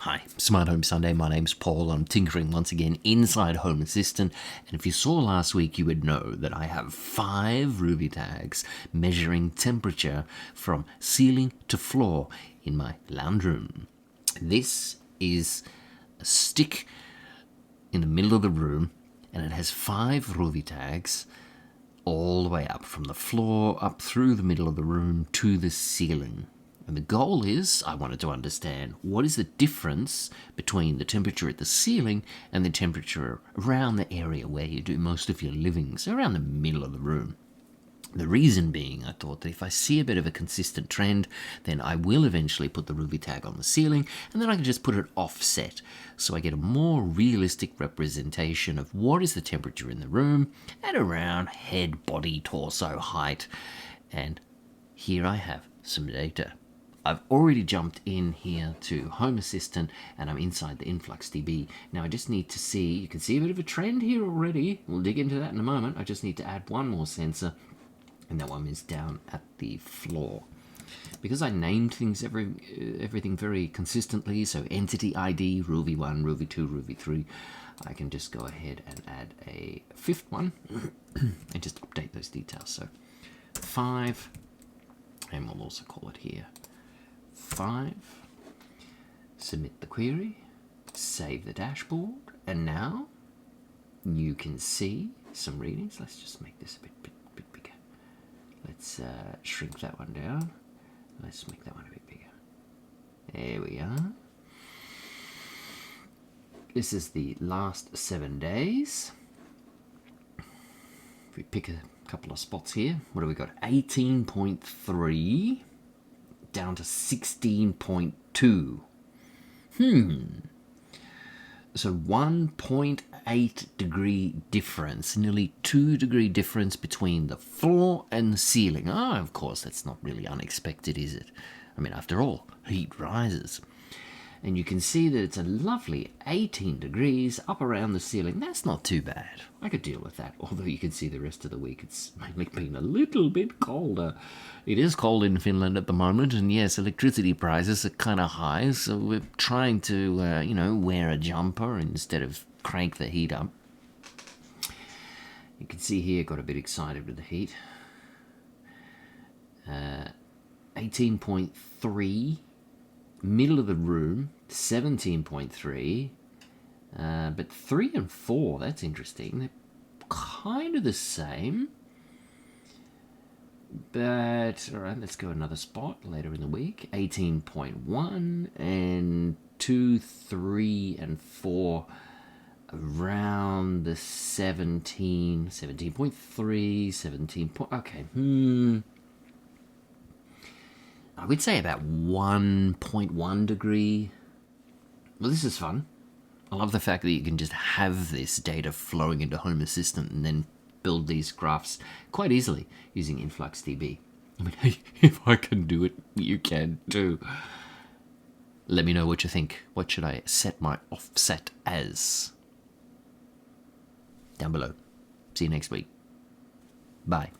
Hi, Smart Home Sunday. My name's Paul. I'm tinkering once again inside Home Assistant. And if you saw last week, you would know that I have 5 RuuviTags measuring temperature from ceiling to floor in my lounge room. This is a stick in the middle of the room, and it has 5 RuuviTags all the way up from the floor, up through the middle of the room to the ceiling. And the goal is, I wanted to understand what is the difference between the temperature at the ceiling and the temperature around the area where you do most of your living, so around the middle of the room. The reason being, I thought that if I see a bit of a consistent trend, then I will eventually put the RuuviTag on the ceiling, and then I can just put it offset, so I get a more realistic representation of what is the temperature in the room at around head, body, torso height. And here I have some data. I've already jumped in here to Home Assistant and I'm inside the InfluxDB. Now I just need to see, you can see a bit of a trend here already. We'll dig into that in a moment. I just need to add one more sensor, and that one is down at the floor. Because I named things everything very consistently, so entity ID, Ruuvi 1, Ruuvi 2, Ruuvi 3, I can just go ahead and add a 5th one and just update those details. So 5, and we'll also call it here 5, submit the query, save the dashboard, and now you can see some readings. Let's just make this a bit bigger. Let's shrink that one down. Let's make that one a bit bigger. There we are. This is the last 7 days. If we pick a couple of spots here, what have we got? 18.3 down to 16.2. So 1.8 degree difference, nearly 2 degree difference between the floor and the ceiling. Of course, that's not really unexpected, is it? I mean, after all, heat rises. And you can see that it's a lovely 18 degrees up around the ceiling. That's not too bad. I could deal with that. Although you can see the rest of the week, it's mainly been a little bit colder. It is cold in Finland at the moment. And yes, electricity prices are kind of high. So we're trying to, wear a jumper instead of crank the heat up. You can see here, got a bit excited with the heat. 18.3. Middle of the room, 17.3, but 3 and 4, that's interesting. They're kind of the same, but all right, let's go another spot later in the week. 18.1 and 2, 3, and 4 around the 17.3, 17. Okay, I would say about 1.1 degree. Well, this is fun. I love the fact that you can just have this data flowing into Home Assistant and then build these graphs quite easily using InfluxDB. I mean, hey, if I can do it, you can too. Let me know what you think. What should I set my offset as? Down below. See you next week. Bye.